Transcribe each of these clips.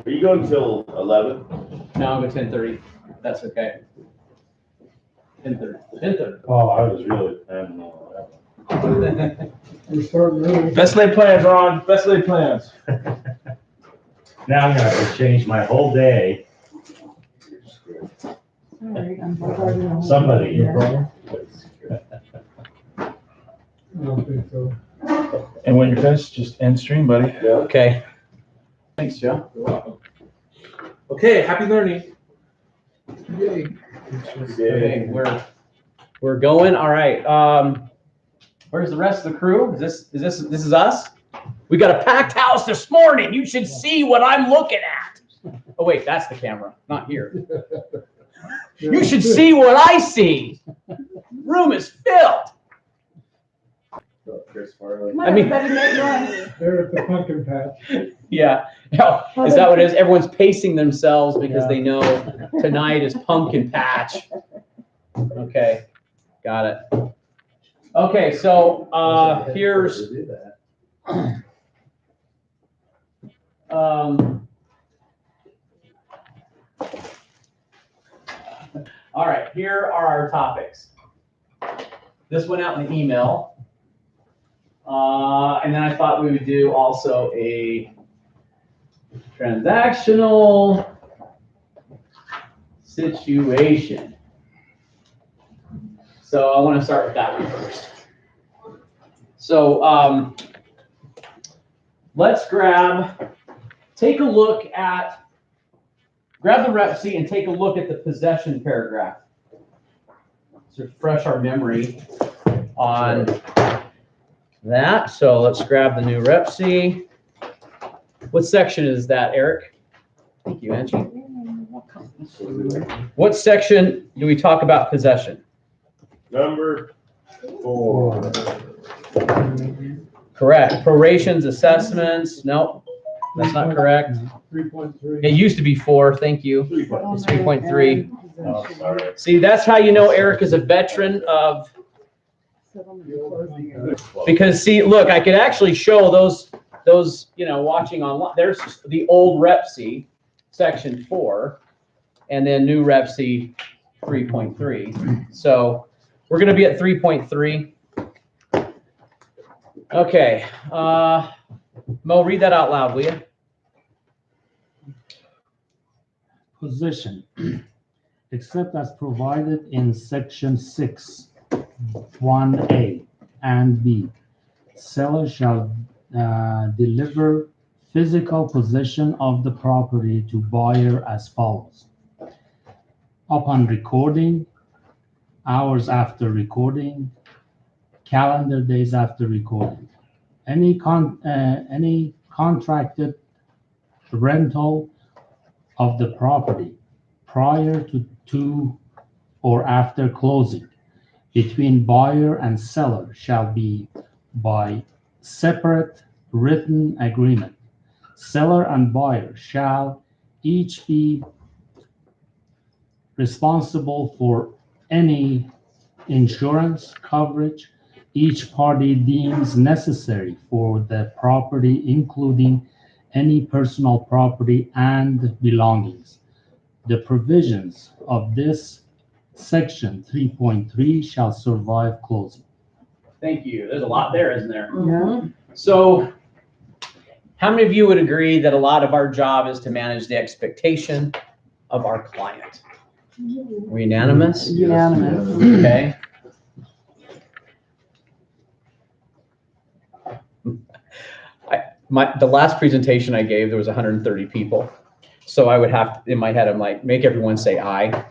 Are you going till 11? No, I'll go 10:30. That's okay. 10:30. 10:30. Oh, I was really planning on that. We're starting early. Best laid plans, Ron. Best laid plans. Now I'm gonna have to change my whole day. Somebody. I don't think so. And when you're finished, just end stream, buddy. Okay. Thanks, Joe. You're welcome. Okay, happy learning. Yay. Okay, we're going. All right. Where's the rest of the crew? This is us? We got a packed house this morning. You should see what I'm looking at. Oh wait, that's the camera, not here. You should see what I see. Room is filled. Chris Farley. I mean- They're at the pumpkin patch. Yeah. Oh, is that what it is? Everyone's pacing themselves because they know tonight is pumpkin patch. Okay, got it. Okay, so here's all right, here are our topics. This went out in the email. And then I thought we would do also a transactional situation. So I want to start with that one first. So let's take a look at, grab the rep sheet and take a look at the possession paragraph. To refresh our memory on that. So let's grab the new rep sheet. What section is that, Eric? Thank you, Angie. What section do we talk about possession? Number 4. Correct. Prorations, assessments. Nope, that's not correct. 3.3. It used to be 4. Thank you. It's 3.3. Oh, sorry. See, that's how you know Eric is a veteran of, because see, look, I could actually show those, watching online. There's the old Rep C, section 4, and then new Rep C 3.3. So we're going to be at 3.3. Okay. Mo, read that out loud, will you? Position, except as provided in section 6, 1A and B. Seller shall deliver physical possession of the property to buyer as follows. Upon recording, hours after recording, calendar days after recording. Any contracted rental of the property prior to or after closing between buyer and seller shall be by separate written agreement. Seller and buyer shall each be responsible for any insurance coverage each party deems necessary for the property, including any personal property and belongings. The provisions of this section 3.3 shall survive closing. Thank you. There's a lot there, isn't there? Yeah. So how many of you would agree that a lot of our job is to manage the expectation of our client? We're unanimous? Unanimous. Okay. The last presentation I gave, there was 130 people. So I would have, in my head, I'm like, make everyone say aye,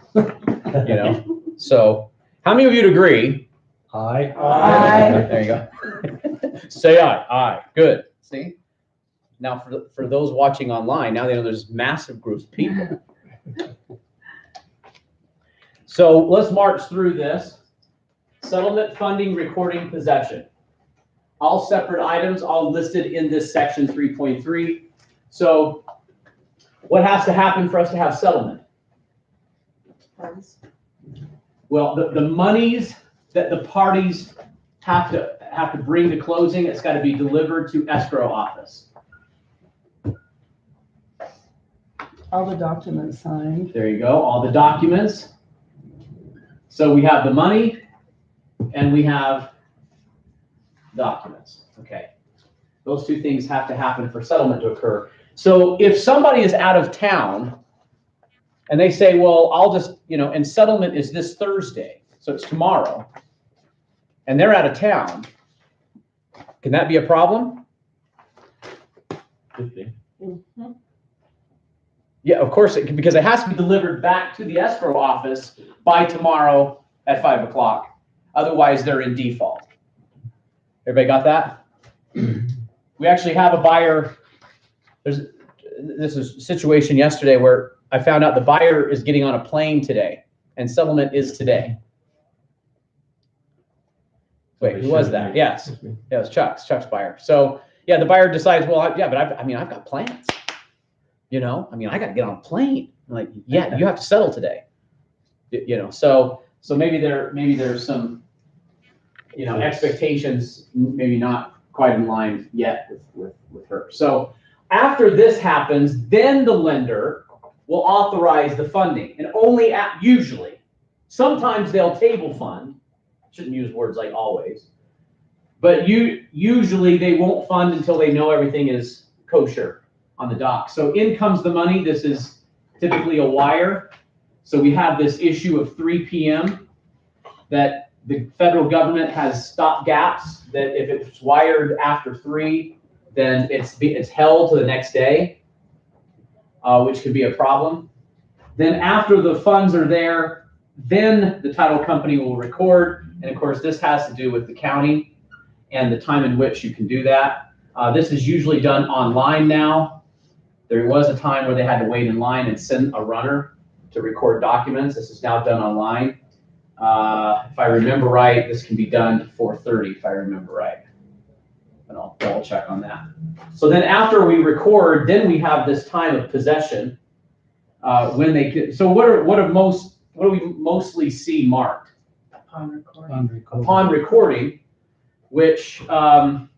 So how many of you would agree? Aye. Aye. There you go. Say aye. Aye. Good. See? Now, for those watching online, now they know there's massive groups of people. So let's march through this. Settlement, funding, recording, possession. All separate items, all listed in this section 3.3. So what has to happen for us to have settlement? Well, the monies that the parties have to bring to closing, it's got to be delivered to escrow office. All the documents signed. There you go, all the documents. So we have the money and we have documents, okay. Those two things have to happen for settlement to occur. So if somebody is out of town and they say, well, I'll just, and settlement is this Thursday, so it's tomorrow, and they're out of town, can that be a problem? Mhm. Yeah, of course, it can, because it has to be delivered back to the escrow office by tomorrow at 5 o'clock. Otherwise, they're in default. Everybody got that? We actually have a buyer. This is a situation yesterday where I found out the buyer is getting on a plane today and settlement is today. Wait, who was that? Yes, it was Chuck's buyer. So yeah, the buyer decides, well, yeah, but I've got plans. I got to get on a plane. I'm like, yeah, you have to settle today. So maybe there's some, expectations maybe not quite in line yet with her. So after this happens, then the lender will authorize the funding, and only usually. Sometimes they'll table fund. Shouldn't use words like always, but usually they won't fund until they know everything is kosher on the dock. So in comes the money. This is typically a wire. So we have this issue of 3 p.m. that the federal government has stop gaps, that if it's wired after 3, then it's held to the next day, which could be a problem. Then after the funds are there, then the title company will record. And of course, this has to do with the county and the time in which you can do that. This is usually done online now. There was a time where they had to wait in line and send a runner to record documents. This is now done online. If I remember right, this can be done to 4:30, if I remember right. And I'll double check on that. So then after we record, then we have this time of possession. When they get, so what do we mostly see marked? Upon recording. Upon recording, which, so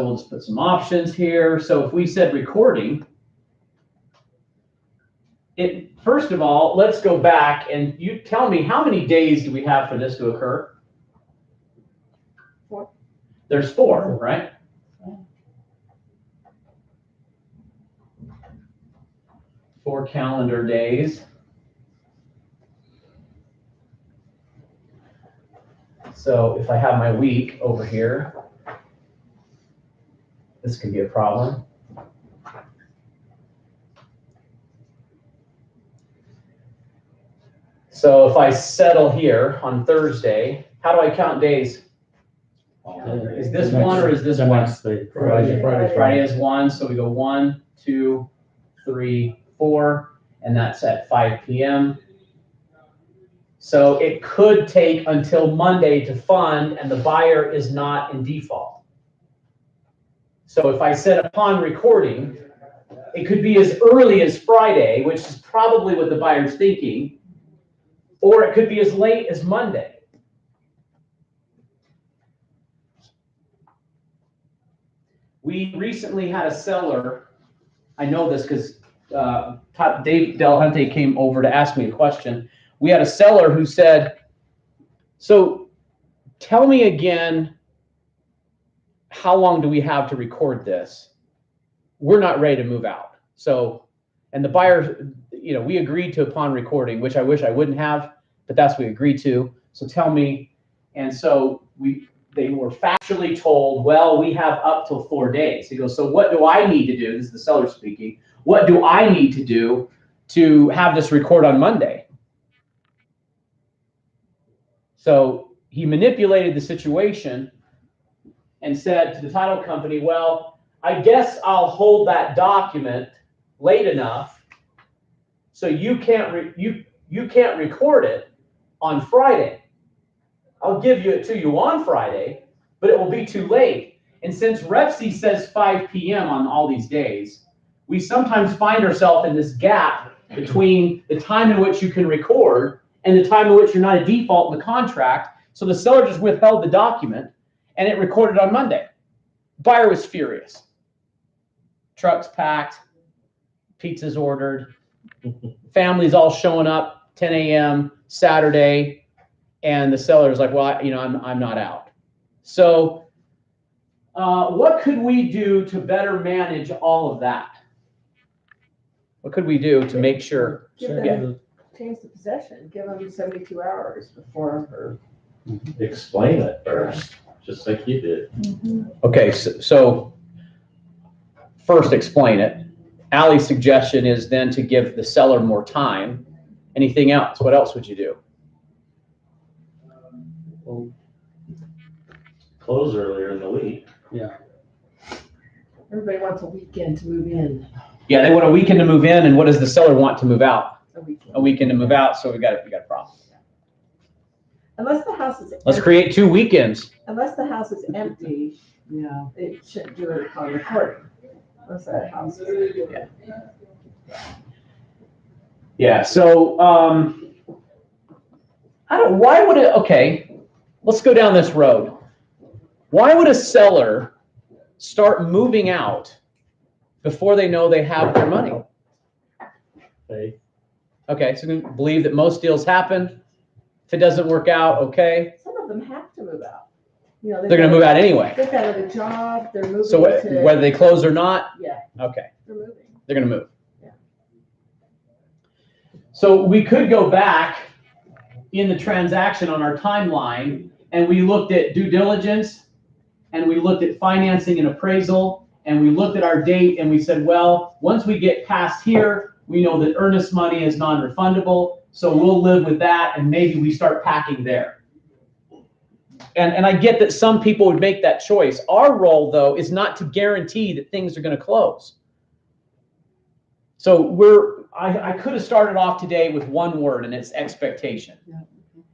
we'll just put some options here. So if we said recording, first of all, let's go back and you tell me, how many days do we have for this to occur? 4. There's 4, right? Yeah. 4 calendar days. So if I have my week over here, this could be a problem. So if I settle here on Thursday, how do I count days? Is this one or is this The one? next day. Friday is 1, so we go 1, 2, 3, 4, and that's at 5 p.m. So it could take until Monday to fund, and the buyer is not in default. So if I said upon recording, it could be as early as Friday, which is probably what the buyer's thinking, or it could be as late as Monday. We recently had a seller, I know this because Dave Delhunte came over to ask me a question. We had a seller who said, so tell me again, how long do we have to record this? We're not ready to move out. So, and the buyer, we agreed to upon recording, which I wish I wouldn't have, but that's what we agreed to. So tell me, and so they were factually told, well, we have up till 4 days. He goes, so what do I need to do? This is the seller speaking. What do I need to do to have this record on Monday? So he manipulated the situation and said to the title company, well, I guess I'll hold that document late enough so you can't record it on Friday. I'll give it to you on Friday, but it will be too late. And since REPC says 5 p.m. on all these days, we sometimes find ourselves in this gap between the time in which you can record and the time in which you're not a default in the contract. So the seller just withheld the document and it recorded on Monday. Buyer was furious. Trucks packed, pizza's ordered, family's all showing up, 10 a.m. Saturday, and the seller's like, well, I'm not out. So what could we do to better manage all of that? What could we do to make sure? Give them, change the possession, give them 72 hours before. Or explain it first, just like you did. Okay, so first explain it. Ally's suggestion is then to give the seller more time. Anything else? What else would you do? Close earlier in the week. Everybody wants a weekend to move in. Yeah, they want a weekend to move in, and what does the seller want to move out? A weekend. A weekend to move out, so we got a problem. Unless the house is. Let's create 2 weekends. Unless the house is empty, Yeah. they shouldn't do it upon recording. Unless that house is. Yeah, so okay, let's go down this road. Why would a seller start moving out before they know they have their money? Faith. Okay, so we believe that most deals happen. If it doesn't work out, okay, Some of them have to move out. You know, they're gonna move out anyway. They've got a job, they're moving So to. whether they close or not, Yeah, okay, they're moving. they're gonna move. Yeah. So we could go back in the transaction on our timeline, and we looked at due diligence, and we looked at financing and appraisal, and we looked at our date, and we said, well, once we get past here, we know that earnest money is non-refundable, so we'll live with that, and maybe we start packing there. And I get that some people would make that choice. Our role, though, is not to guarantee that things are going to close. So I could have started off today with one word, and it's expectation.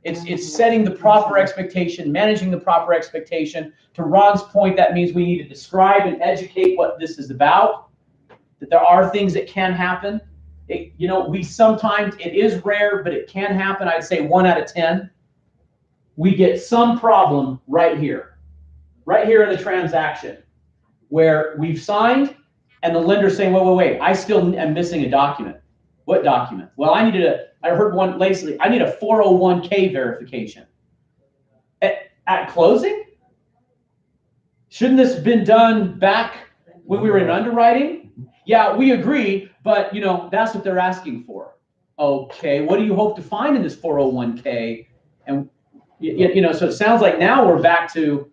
It's setting the proper expectation, managing the proper expectation. To Ron's point, that means we need to describe and educate what this is about, that there are things that can happen. We sometimes, it is rare, but it can happen. I'd say 1 out of 10. We get some problem right here in the transaction where we've signed and the lender's saying, wait, I still am missing a document. What document? Well, I heard one lately, I need a 401k verification. At closing? Shouldn't this have been done back when we were in underwriting? Yeah, we agree, but that's what they're asking for. Okay, what do you hope to find in this 401k? And so it sounds like now we're back to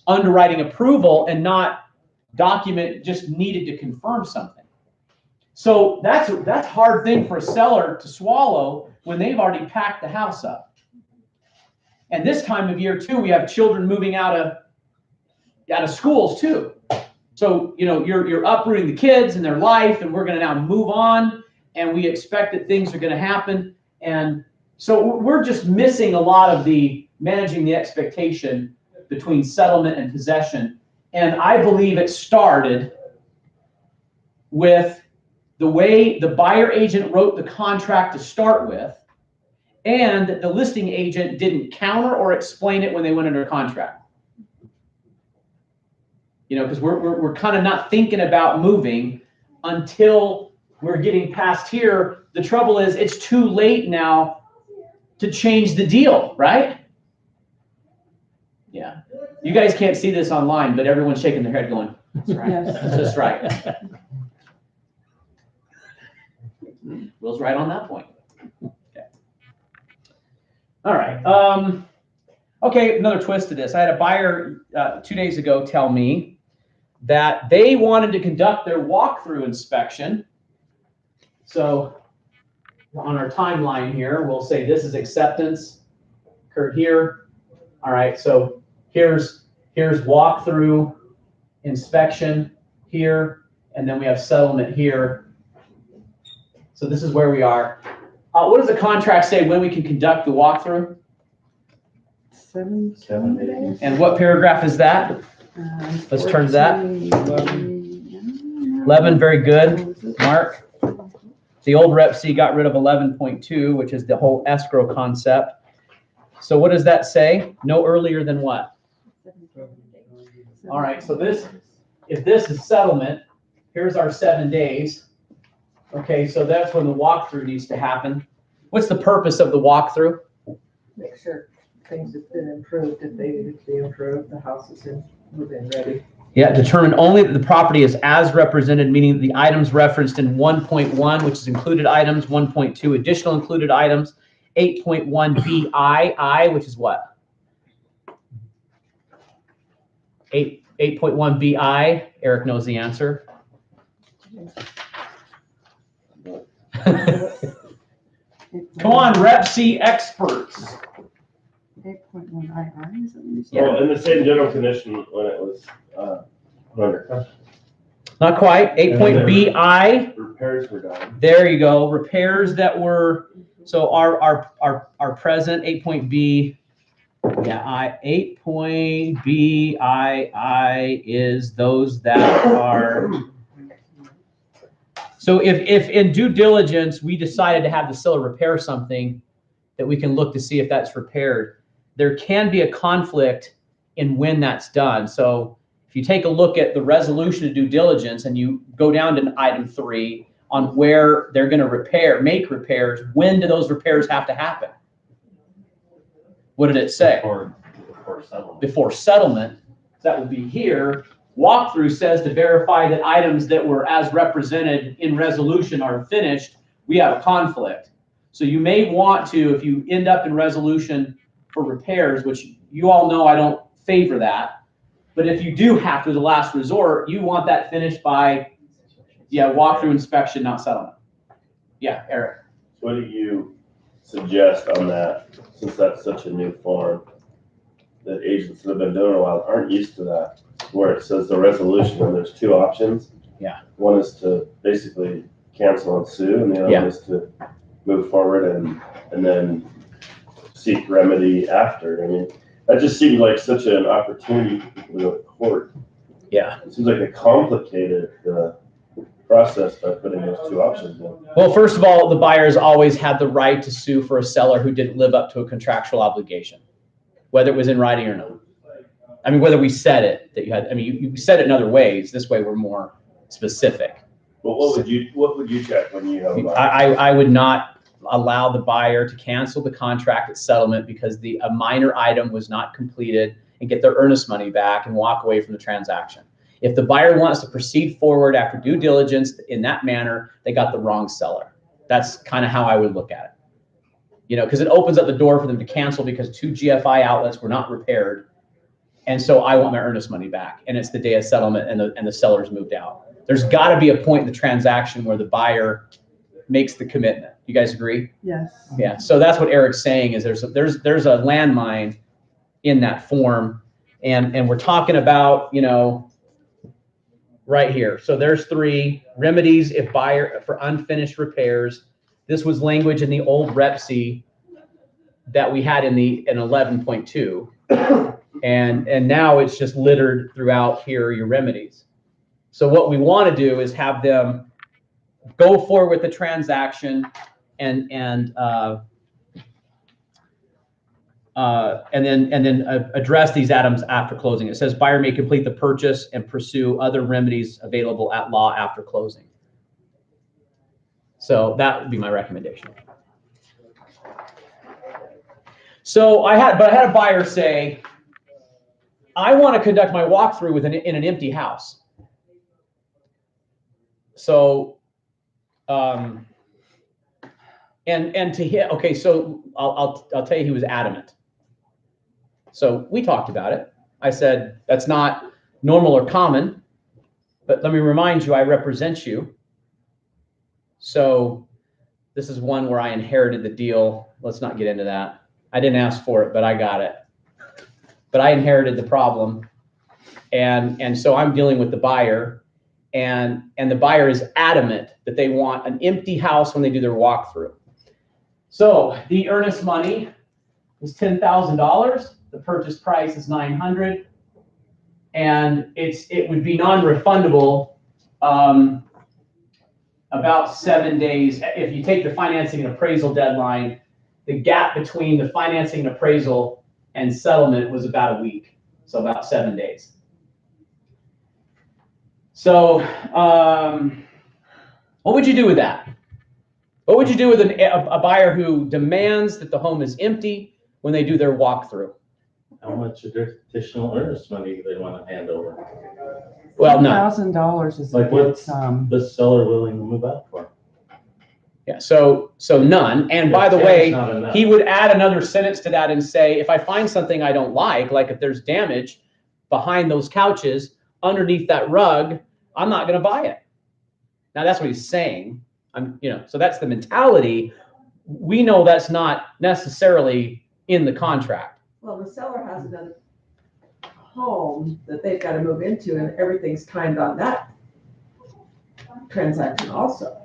underwriting approval and not document just needed to confirm something. So that's a hard thing for a seller to swallow when they've already packed the house up. And this time of year too, we have children moving out of schools too. So you're uprooting the kids and their life, and we're going to now move on, and we expect that things are going to happen. And so we're just missing a lot of the managing the expectation between settlement and possession. And I believe it started with the way the buyer agent wrote the contract to start with, and the listing agent didn't counter or explain it when they went under contract. Because we're kind of not thinking about moving until we're getting past here. The trouble is it's too late now to change the deal, right? Yeah. You guys can't see this online, but everyone's shaking their head going, that's right. Yes. That's just right. Will's right on that point. Okay. All right. Okay, another twist to this. I had a buyer 2 days ago tell me that they wanted to conduct their walkthrough inspection. So on our timeline here, we'll say this is acceptance occurred here. All right, so here's walkthrough inspection here, and then we have settlement here. So this is where we are. What does the contract say when we can conduct the walkthrough? 7 days. And what paragraph is that? Let's turn to that. 11, very good, Mark. The old Rep C got rid of 11.2, which is the whole escrow concept. So what does that say? No earlier than what? All right, so if this is settlement, here's our 7 days. Okay, so that's when the walkthrough needs to happen. What's the purpose of the walkthrough? Make sure things have been improved, if they need to be improved, the house is in, move-in ready. Yeah, determine only that the property is as represented, meaning the items referenced in 1.1, which is included items, 1.2 additional included items, 8.1 BI, which is what? 8.1 BI, Eric knows the answer. Come on, Rep C experts. 8.1 II, is that what you said? Yeah. Well, in the same general condition when it was, under, Not quite, 8.BI. repairs were done. There you go. Repairs that were, so our present 8.B, yeah, 8.BII is those that are. So if in due diligence, we decided to have the seller repair something that we can look to see if that's repaired, there can be a conflict in when that's done. So if you take a look at the resolution of due diligence and you go down to item 3 on where they're going to make repairs, when do those repairs have to happen? What did it say? Before settlement. Before settlement. That would be here. Walkthrough says to verify that items that were as represented in resolution are finished. We have a conflict. So you may want to, if you end up in resolution for repairs, which you all know I don't favor that, but if you do have to, as a last resort, you want that finished by, walkthrough inspection, not settlement. Yeah, Eric. What do you suggest on that, since that's such a new form, that agents that have been doing it a while aren't used to that, where it says the resolution and there's 2 options? Yeah. One is to basically cancel and sue, and the other one is to move forward and then seek remedy after. I mean, that just seems like such an opportunity for people to go to court. Yeah. It seems like a complicated process by putting those 2 options in. Well, first of all, the buyers always had the right to sue for a seller who didn't live up to a contractual obligation, whether it was in writing or not. I mean, whether we said it, that you had, I mean, you said it in other ways. This way we're more specific. But what would you check when you have a buyer? I would not allow the buyer to cancel the contract at settlement because a minor item was not completed and get their earnest money back and walk away from the transaction. If the buyer wants to proceed forward after due diligence in that manner, they got the wrong seller. That's kind of how I would look at it. You know, because it opens up the door for them to cancel because 2 GFI outlets were not repaired. And so I want my earnest money back. And it's the day of settlement and the seller's moved out. There's got to be a point in the transaction where the buyer makes the commitment. You guys agree? Yes. Yeah. So that's what Eric's saying is there's a landmine in that form. And we're talking about, you know, right here. So there's 3 remedies if buyer for unfinished repairs. This was language in the old Rep C that we had in 11.2. And now it's just littered throughout here, your remedies. So what we want to do is have them go forward with the transaction and then address these items after closing. It says buyer may complete the purchase and pursue other remedies available at law after closing. So that would be my recommendation. So I had a buyer say, I want to conduct my walkthrough in an empty house. So, and to him, okay, so I'll tell you, he was adamant. So we talked about it. I said, that's not normal or common, but let me remind you, I represent you. So this is one where I inherited the deal. Let's not get into that. I didn't ask for it, but I got it. But I inherited the problem. And so I'm dealing with the buyer, and the buyer is adamant that they want an empty house when they do their walkthrough. So the earnest money was $10,000. The purchase price is $900, and it would be non-refundable about 7 days. If you take the financing and appraisal deadline, the gap between the financing and appraisal and settlement was about a week, so about 7 days. So What would you do with that? What would you do with a buyer who demands that the home is empty when they do their walkthrough? How much additional earnest money do they want to hand over? Well, no. $1,000 is a Like good what's sum. the seller willing to move out for? Yeah, so none. And by the Yeah, way, it's not enough. he would add another sentence to that and say, if I find something I don't like if there's damage behind those couches, underneath that rug, I'm not going to buy it. Now that's what he's saying. So that's the mentality. We know that's not necessarily in the contract. Well, the seller has another home that they've got to move into and everything's timed on that transaction also.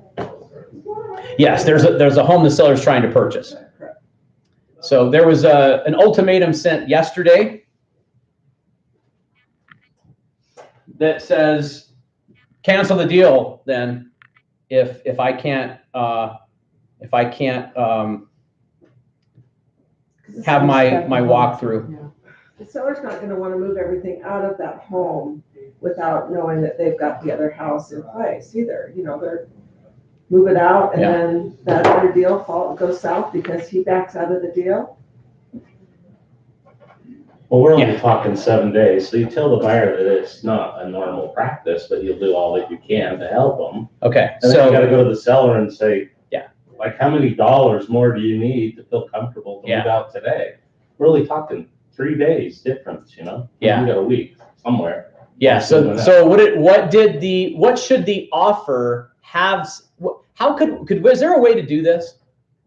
Yes, there's a home the seller's trying to purchase. Correct. So there was an ultimatum sent yesterday that says, cancel the deal then if I can't have my walkthrough. Yeah. The seller's not gonna wanna move everything out of that home without knowing that they've got the other house in place either. They're move it out and Yeah. then that other deal goes south because he backs out of the deal. Well, we're only Yeah. talking 7 days, so you tell the buyer that it's not a normal practice, but you'll do all that you can to help them. Okay, And then you gotta so go to the seller and say, Yeah. like, how many dollars more do you need to feel comfortable to move out today? We're only talking 3 days difference, Yeah. You got a week somewhere. yeah, so what should the offer have? How was there a way to do this?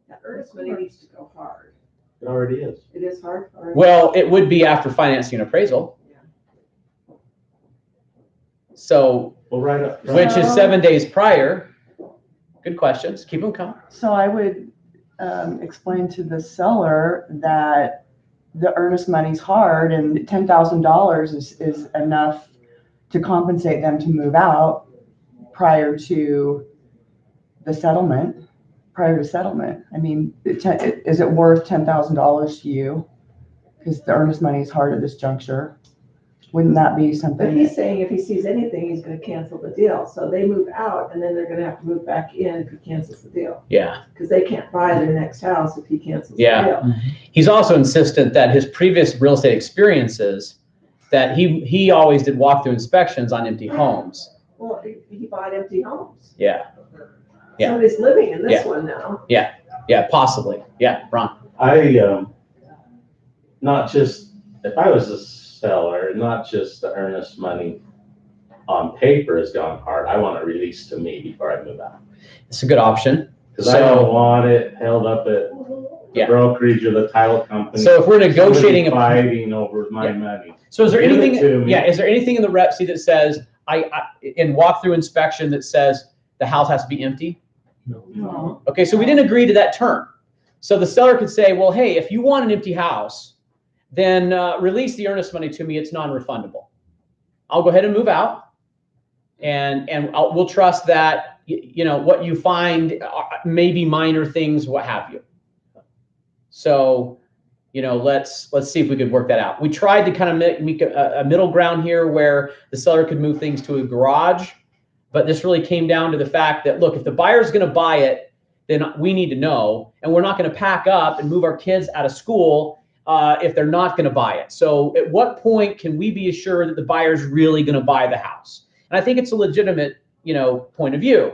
That earnest money needs to go hard. It already is. It is hard. Already? Well, it would be after financing and appraisal. So, Well, right up front. which is 7 days prior. Good questions. Keep them coming. So I would explain to the seller that the earnest money's hard and $10,000 is enough to compensate them to move out prior to settlement. I mean, is it worth $10,000 to you? Because the earnest money is hard at this juncture. Wouldn't that be But something? he's saying if he sees anything, he's gonna cancel the deal. So they move out and then they're gonna have to move back in if he cancels the deal. Yeah. Because they can't buy their next house if he cancels the Yeah. deal. He's also insistent that his previous real estate experiences, that he always did walkthrough inspections on empty homes. Well, he bought empty homes. Yeah. Yeah. Somebody's living in this Yeah. one now. Yeah, possibly. Yeah, Ron. Not just, if I was a seller, not just the earnest money on paper has gone hard, I want it released to me before I move out. It's a good option. Because I don't want it held up at Yeah. the brokerage or the title company. So if we're negotiating Somebody fighting over my Yeah. money. So is there Give it anything, to me. is there anything in the rep sheet that says, in walkthrough inspection that says the house has to be empty? No. Okay, so we didn't agree to that term. So the seller could say, well, hey, if you want an empty house, then release the earnest money to me, it's non-refundable. I'll go ahead and move out and we'll trust that, what you find may be minor things, what have you. So, let's see if we could work that out. We tried to kind of make a middle ground here where the seller could move things to a garage, but this really came down to the fact that, look, if the buyer's going to buy it, then we need to know, and we're not going to pack up and move our kids out of school if they're not going to buy it. So at what point can we be assured that the buyer's really going to buy the house? And I think it's a legitimate, point of view.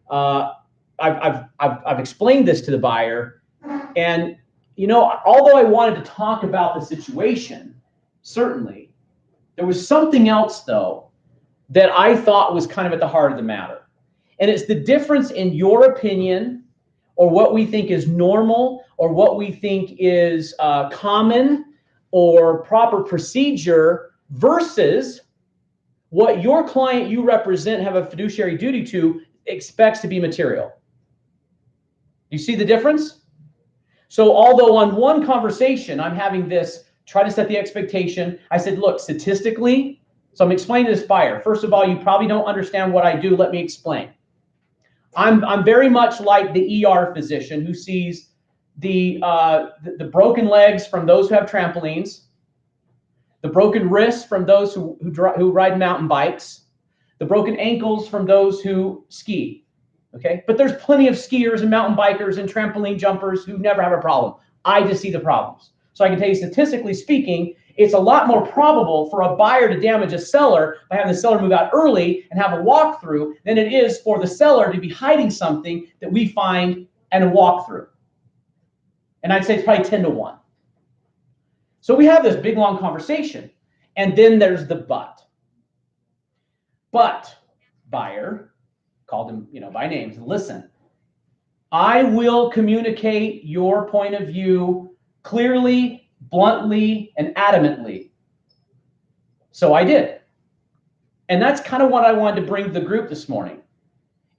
I've explained this to the buyer, and although I wanted to talk about the situation, certainly, there was something else though that I thought was kind of at the heart of the matter. And it's the difference in your opinion or what we think is normal or what we think is common or proper procedure versus what your client you represent have a fiduciary duty to expects to be material. You see the difference? So although on one conversation, I'm having this, try to set the expectation. I said, look, statistically, so I'm explaining to this buyer. First of all, you probably don't understand what I do. Let me explain. I'm very much like the ER physician who sees the broken legs from those who have trampolines, the broken wrists from those who ride mountain bikes, the broken ankles from those who ski. Okay, but there's plenty of skiers and mountain bikers and trampoline jumpers who never have a problem. I just see the problems. So I can tell you, statistically speaking, it's a lot more probable for a buyer to damage a seller by having the seller move out early and have a walkthrough than it is for the seller to be hiding something that we find and a walkthrough. And I'd say it's probably 10 to 1. So we have this big, long conversation. And then there's the but. But, buyer, called him, by name, said, listen, I will communicate your point of view clearly, bluntly, and adamantly. So I did. And that's kind of what I wanted to bring to the group this morning,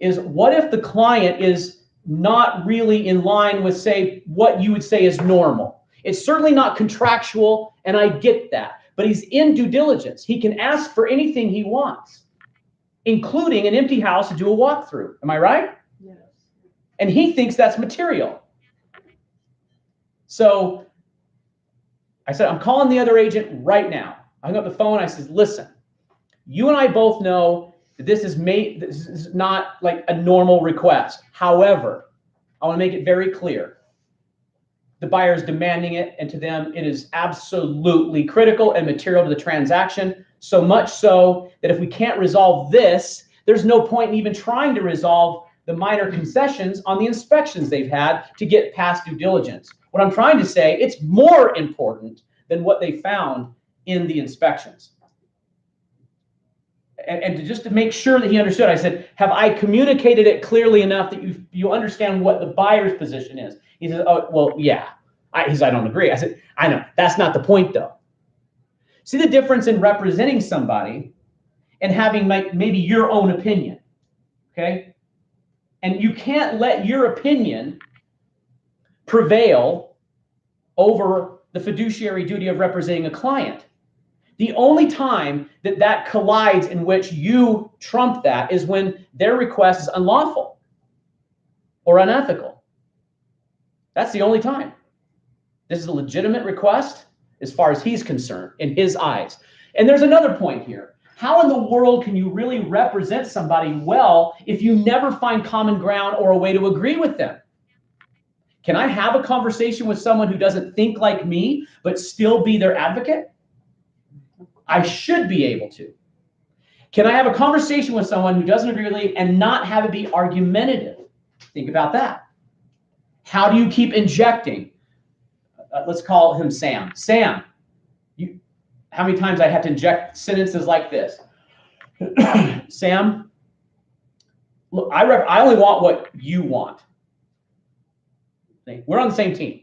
is what if the client is not really in line with, say, what you would say is normal? It's certainly not contractual, and I get that. But he's in due diligence. He can ask for anything he wants, including an empty house to do a walkthrough. Am I right? Yes. And he thinks that's material. So I said, I'm calling the other agent right now. I hung up the phone. I said, listen, you and I both know that this is not like a normal request. However, I want to make it very clear. The buyer is demanding it, and to them, it is absolutely critical and material to the transaction. So much so that if we can't resolve this, there's no point in even trying to resolve the minor concessions on the inspections they've had to get past due diligence. What I'm trying to say, it's more important than what they found in the inspections. And just to make sure that he understood, I said, have I communicated it clearly enough that you understand what the buyer's position is? He said, oh, well, yeah. He said, I don't agree. I said, I know. That's not the point, though. See the difference in representing somebody and having maybe your own opinion, okay? And you can't let your opinion prevail over the fiduciary duty of representing a client. The only time that collides in which you trump that is when their request is unlawful or unethical. That's the only time. This is a legitimate request as far as he's concerned, in his eyes. And there's another point here. How in the world can you really represent somebody well if you never find common ground or a way to agree with them? Can I have a conversation with someone who doesn't think like me, but still be their advocate? I should be able to. Can I have a conversation with someone who doesn't agree with me and not have it be argumentative? Think about that. How do you keep injecting? Let's call him Sam. Sam, how many times I have to inject sentences like this? Sam, look, I only want what you want. We're on the same team.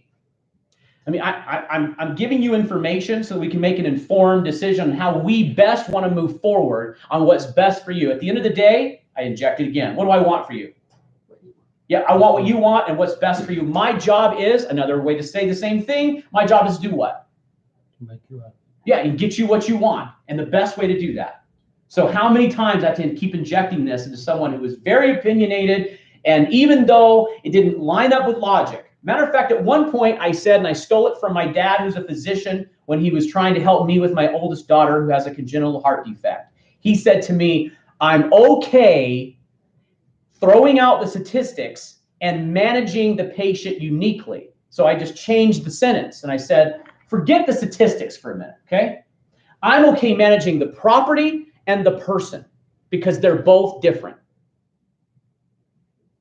I mean, I'm giving you information so we can make an informed decision on how we best want to move forward on what's best for you. At the end of the day, I inject it again. What do I want for you? Yeah, I want what you want and what's best for you. My job is, another way to say the same thing, my job is to do what? To make you happy. Yeah, and get you what you want. And the best way to do that. So how many times I have to keep injecting this into someone who is very opinionated, and even though it didn't line up with logic. Matter of fact, at one point I said, and I stole it from my dad, who's a physician, when he was trying to help me with my oldest daughter who has a congenital heart defect. He said to me, I'm okay throwing out the statistics and managing the patient uniquely. So I just changed the sentence and I said, forget the statistics for a minute, okay? I'm okay managing the property and the person because they're both different.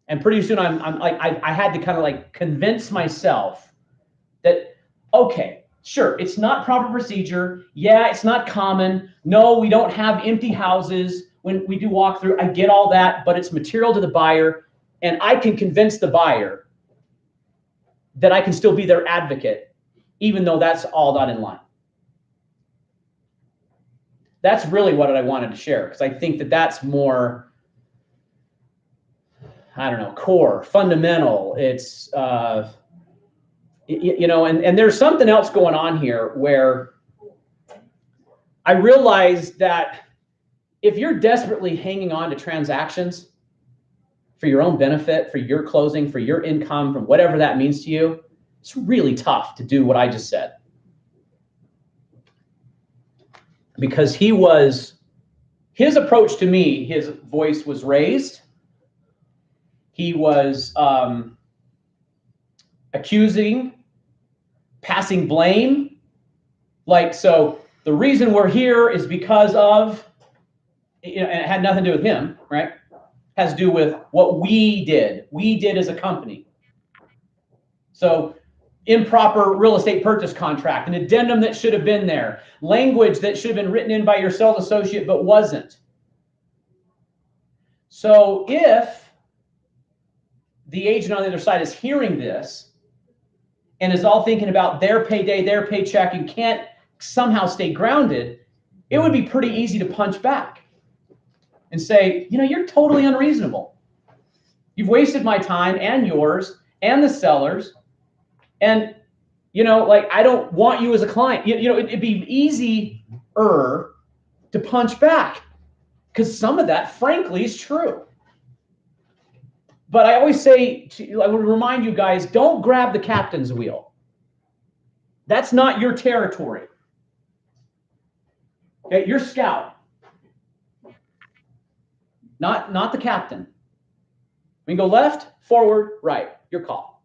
And pretty soon I'm like, I had to kind of like convince myself that, okay, sure, it's not proper procedure. Yeah, it's not common. No, we don't have empty houses when we do walkthrough. I get all that, but it's material to the buyer. And I can convince the buyer that I can still be their advocate, even though that's all not in line. That's really what I wanted to share, because I think that that's more, I don't know, core, fundamental. It's, you know, and there's something else going on here where I realize that if you're desperately hanging on to transactions for your own benefit, for your closing, for your income, from whatever that means to you, it's really tough to do what I just said. Because his approach to me, his voice was raised. He was accusing, passing blame. Like, so the reason we're here is because of, you know, and it had nothing to do with him, right? Has to do with what we did as a company. So improper real estate purchase contract, an addendum that should have been there, language that should have been written in by your sales associate but wasn't. So if the agent on the other side is hearing this and is all thinking about their payday, their paycheck, and can't somehow stay grounded, it would be pretty easy to punch back and say, you know, you're totally unreasonable. You've wasted my time and yours and the seller's. And, you know, like, I don't want you as a client. You know, it'd be easier to punch back because some of that, frankly, is true. But I always say, I would remind you guys, don't grab the captain's wheel. That's not your territory. Okay, you're scout. Not the captain. We can go left, forward, right. Your call.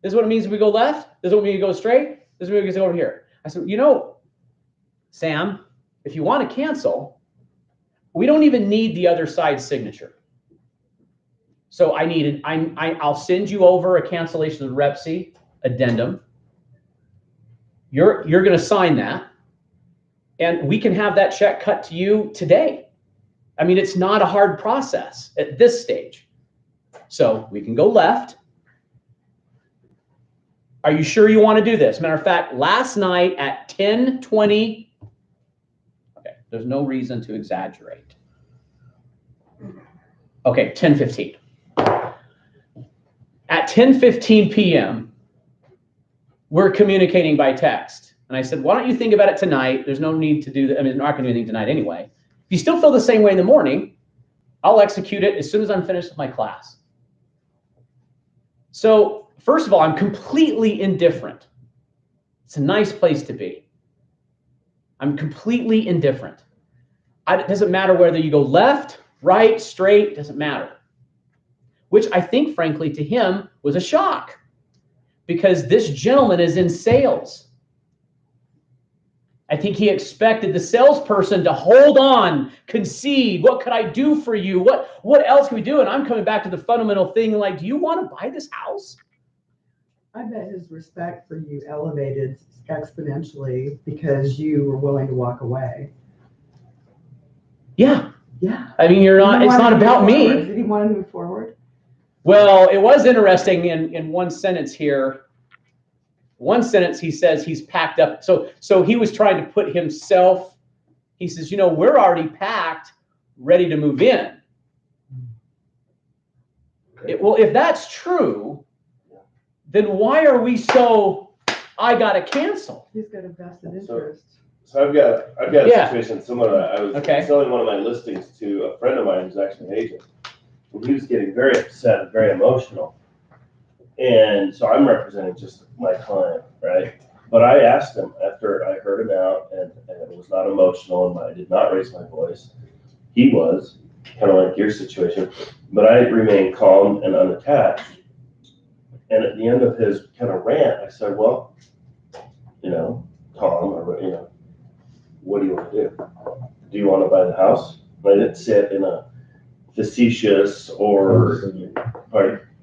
This is what it means if we go left. This is what it means to go straight. This is what it means to go over here. I said, you know, Sam, if you want to cancel, we don't even need the other side's signature. So I'll send you over a cancellation of the REPC addendum. You're going to sign that, and we can have that check cut to you today. I mean, it's not a hard process at this stage. So we can go left. Are you sure you want to do this? Matter of fact, last night at 10:20, okay, there's no reason to exaggerate. Okay, 10:15. At 10:15 p.m., we're communicating by text. And I said, why don't you think about it tonight? There's no need to do that. I mean, I'm not going to do anything tonight anyway. If you still feel the same way in the morning, I'll execute it as soon as I'm finished with my class. So, first of all, I'm completely indifferent. It's a nice place to be. I'm completely indifferent. It doesn't matter whether you go left, right, straight, doesn't matter. Which I think, frankly, to him was a shock because this gentleman is in sales. I think he expected the salesperson to hold on, concede. What could I do for you? What else can we do? And I'm coming back to the fundamental thing, like, do you want to buy this house? I bet his respect for you elevated exponentially because you were willing to walk away. Yeah. Yeah. I mean, it's not about me. Did he want to move forward? Well, it was interesting in one sentence here. One sentence, he says he's packed up. So he was trying to put himself, he says, you know, we're already packed, ready to move in. Well, if that's true, then why are we so, I got to cancel? He's got a vested interest. So I've got a Yeah. situation similar to that. I was selling one of my listings to a friend of mine who's actually an agent. And he was getting very upset, very emotional. And so I'm representing just my client, right? But I asked him after I heard him out and it was not emotional and I did not raise my voice. He was kind of like your situation, but I remained calm and unattached. And at the end of his kind of rant, I said, well, you know, Tom, or, you know, what do you want to do? Do you want to buy the house? And I didn't say it in a facetious or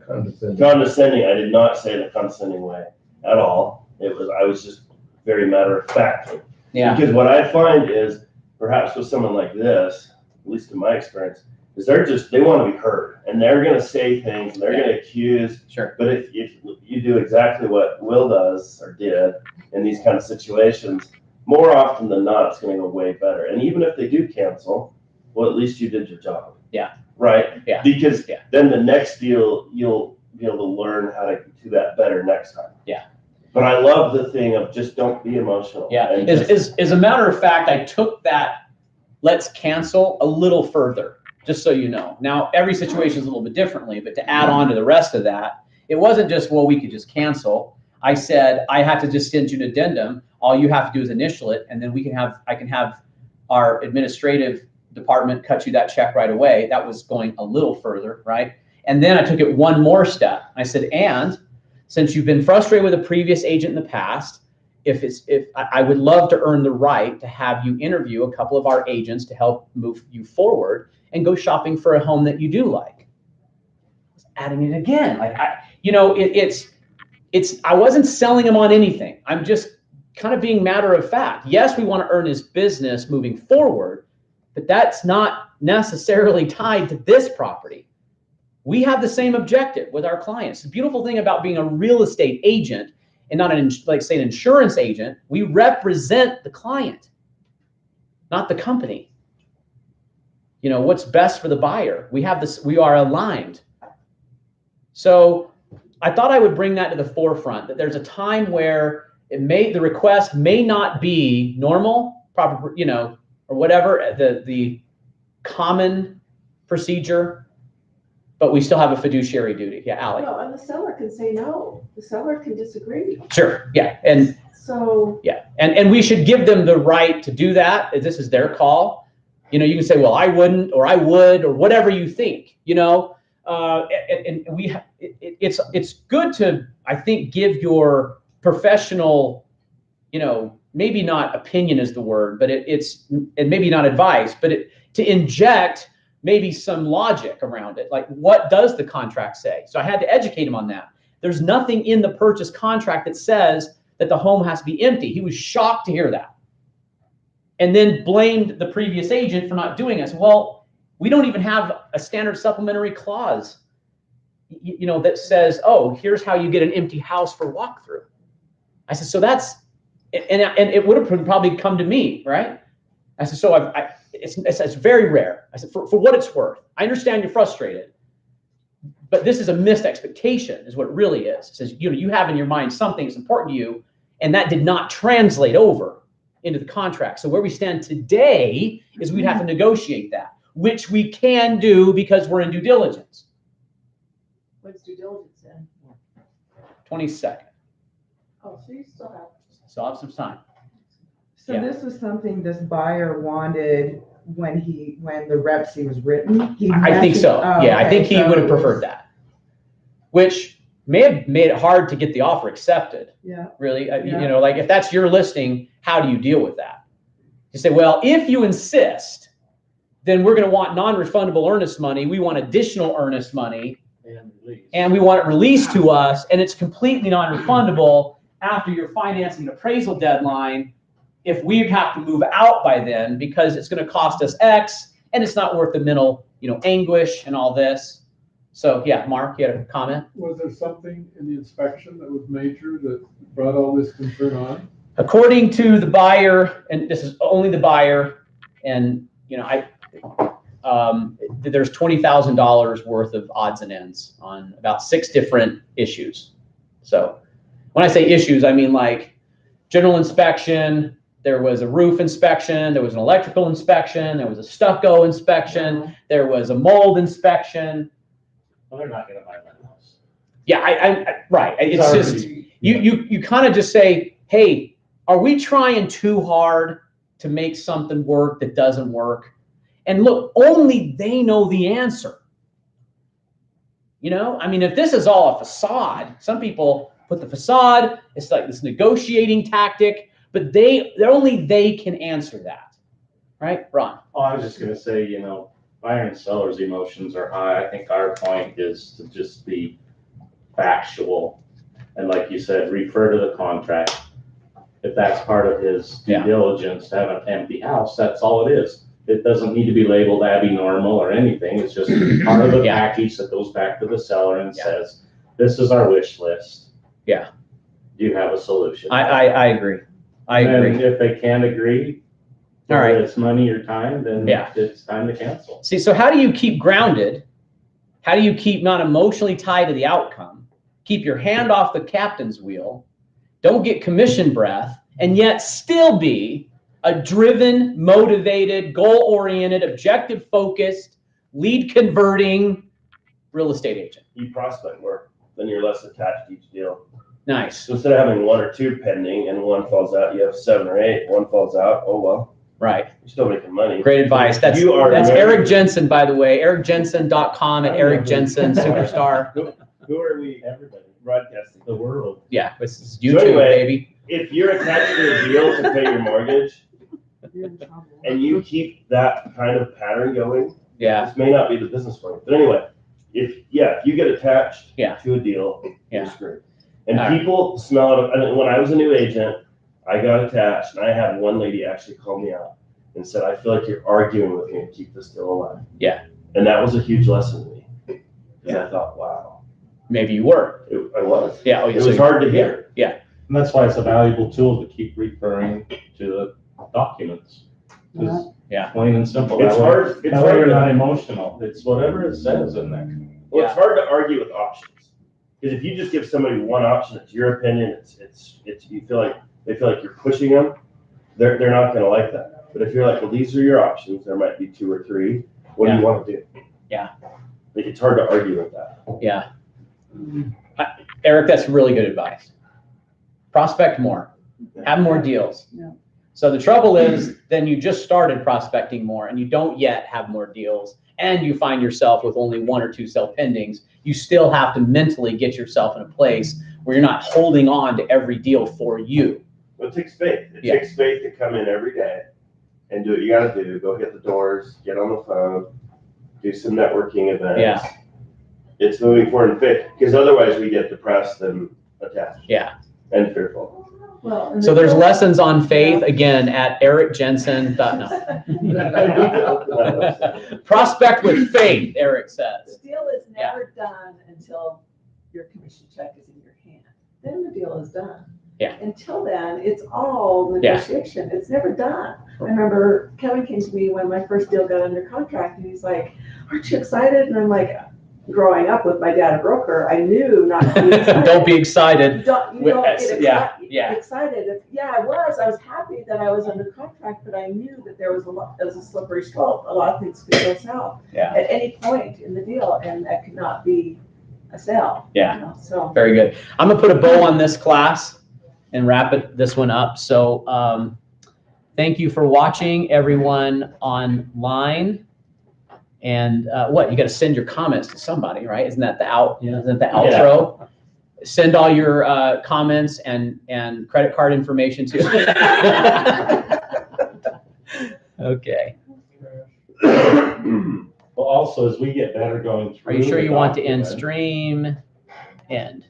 condescending. I did not say it in a condescending way at all. I was just very matter of fact. Yeah. Because what I find is perhaps with someone like this, at least in my experience, is they want to be heard and they're going to say things and they're going to accuse. Sure. But if you do exactly what Will does or did in these kind of situations, more often than not, it's going to go way better. And even if they do cancel, well, at least you did your job. Yeah. Right? Yeah. Because then the next deal, you'll be able to learn how to do that better next time. Yeah. But I love the thing of just don't be emotional. Yeah. As a matter of fact, I took that let's cancel a little further, just so you know. Now, every situation is a little bit differently, but to add on to the rest of that, it wasn't just, well, we could just cancel. I said, I have to just send you an addendum. All you have to do is initial it, and then I can have our administrative department cut you that check right away. That was going a little further, right? And then I took it one more step. I said, and since you've been frustrated with a previous agent in the past, I would love to earn the right to have you interview a couple of our agents to help move you forward and go shopping for a home that you do like. Adding it again, like I wasn't selling him on anything. I'm just kind of being matter of fact. Yes, we want to earn his business moving forward, but that's not necessarily tied to this property. We have the same objective with our clients. The beautiful thing about being a real estate agent and not an insurance agent, we represent the client, not the company. You know, what's best for the buyer. We are aligned. So I thought I would bring that to the forefront, that there's a time where the request may not be normal, proper, or whatever, the common procedure, but we still have a fiduciary duty. Yeah, Allie. No, and the seller can say no. The seller can disagree. Sure, yeah, and so yeah, and we should give them the right to do that. This is their call. You can say, well, I wouldn't, or I would, or whatever you think. It's good to, I think, give your professional, maybe not opinion is the word, but and maybe not advice, but to inject maybe some logic around it. Like, what does the contract say? So I had to educate him on that. There's nothing in the purchase contract that says that the home has to be empty. He was shocked to hear that. And then blamed the previous agent for not doing it. Well, we don't even have a standard supplementary clause, that says, oh, here's how you get an empty house for walkthrough. I said, so that's, and it would have probably come to me, right? I said, so it's very rare. I said, for what it's worth, I understand you're frustrated, but this is a missed expectation is what it really is. It says, you have in your mind something that's important to you, and that did not translate over into the contract. So where we stand today is we'd have to negotiate that, which we can do because we're in due diligence. what's due diligence in? 22nd. Oh, so you still have. So I'll have some time. So Yeah. this was something this buyer wanted when the REPC was written? I think so. Yeah, I think he would have preferred preferred that, which may have made it hard to get the offer accepted. Yeah. Really, Yeah. like if that's your listing, how do you deal with that? You say, well, if you insist, then we're going to want non-refundable earnest money. We want additional earnest money, and we want it released to us, and it's completely non-refundable after your financing and appraisal deadline. If we have to move out by then, because it's going to cost us X, and it's not worth the mental, anguish and all this. So yeah, Mark, you had a comment? Was there something in the inspection that was major that brought all this concern on? According to the buyer, and this is only the buyer, and there's $20,000 worth of odds and ends on about 6 different issues. So when I say issues, I mean like general inspection, there was a roof inspection, there was an electrical inspection, there was a stucco inspection, there was a mold inspection. Well, they're not gonna buy that house. Yeah, right. It's just, you kind of just say, hey, are we trying too hard to make something work that doesn't work? And look, only they know the answer. If this is all a facade, some people put the facade, it's like this negotiating tactic, but only they can answer that. Right, Ron? Oh, I was just gonna say, buyer and seller's emotions are high. I think our point is to just be factual. And like you said, refer to the contract. If that's part of his due diligence to have an empty house, that's all it is. It doesn't need to be labeled Abby normal or anything. It's just part of the package that goes back to the seller and says, this is our wish list. Yeah. Do you have a solution? I agree. I agree. And if they can't agree, all right, it's money or time, then it's time to cancel. See, so how do you keep grounded? How do you keep not emotionally tied to the outcome? Keep your hand off the captain's wheel. Don't get commission breath, and yet still be a driven, motivated, goal-oriented, objective-focused, lead-converting real estate agent. You prospect more, then you're less attached to each deal. Nice. So instead of having 1 or 2 pending and one falls out, you have 7 or 8. One falls out, oh well. Right. You're still making money. Great advice. That's You are Eric very- Jensen, by the way. EricJensen.com at Eric Jensen Superstar. Who are we Everybody, broadcasting? the world. Yeah, this is YouTube, anyway, baby. If you're attached to a deal to pay your mortgage You're in trouble. and you keep that kind of pattern going, Yeah, this may not be the business for you. But anyway, if you get attached Yeah. to a deal, you're Yeah. screwed. And All right. people smell it. And when I was a new agent, I got attached, and I had one lady actually call me out and said, "I feel like you're arguing with me to keep this deal alive." Yeah. And that was a huge lesson to me. Because Yeah. I thought, wow, maybe you were. I was. Yeah. Oh, It was hard to hear. And that's why it's a valuable tool to keep referring to the documents. Just Yeah. Plain and simple. It's That way- hard. It's That way hard you're to- not emotional. It's whatever it says in there. Well, it's hard to argue with options. Because if you just give somebody one option, it's your opinion, it's you feel like they feel like you're pushing them, they're not gonna like that. But if you're like, well, these are your options, there might be 2 or 3, what do you want to do? Yeah. Like, it's hard to argue with that. Yeah. Eric, that's really good advice. Prospect more. Have more deals. Yeah. So the trouble is, then you just started prospecting more and you don't yet have more deals, and you find yourself with only 1 or 2 sell pendings. You still have to mentally get yourself in a place where you're not holding on to every deal for you. It takes faith. It Yeah. takes faith to come in every day and do what you gotta do. Go hit the doors, get on the phone, do some networking events. Yeah. It's moving forward in faith, because otherwise we get depressed and attached. Yeah. And fearful. Well, and So the there's deal- lessons on faith, again, at ericjensen.no. Prospect with faith, Eric The says. deal is never done until your commission check is in your hand. Then the deal is done. Yeah. Until then, it's all Yeah. negotiation. It's never done. I remember Kevin came to me when my first deal got under contract, and he's like, "Aren't you excited?" And I'm like, growing up with my dad a broker, I knew not to be excited. Don't be excited. You don't get Yeah, yeah. excited. Yeah, I was happy that I was under contract, but I knew that there was a slippery slope. A lot of things could go south Yeah. at any point in the deal, and that could not be a sale. Yeah. You know, so. Very good. I'm gonna put a bow on this class and wrap this one up. So thank you for watching, everyone online. And you got to send your comments to somebody, right? Isn't that the outro? Send all your comments and credit card information too. Okay. Well, also, as we get better going through. Are you sure the you want to end document- stream? End.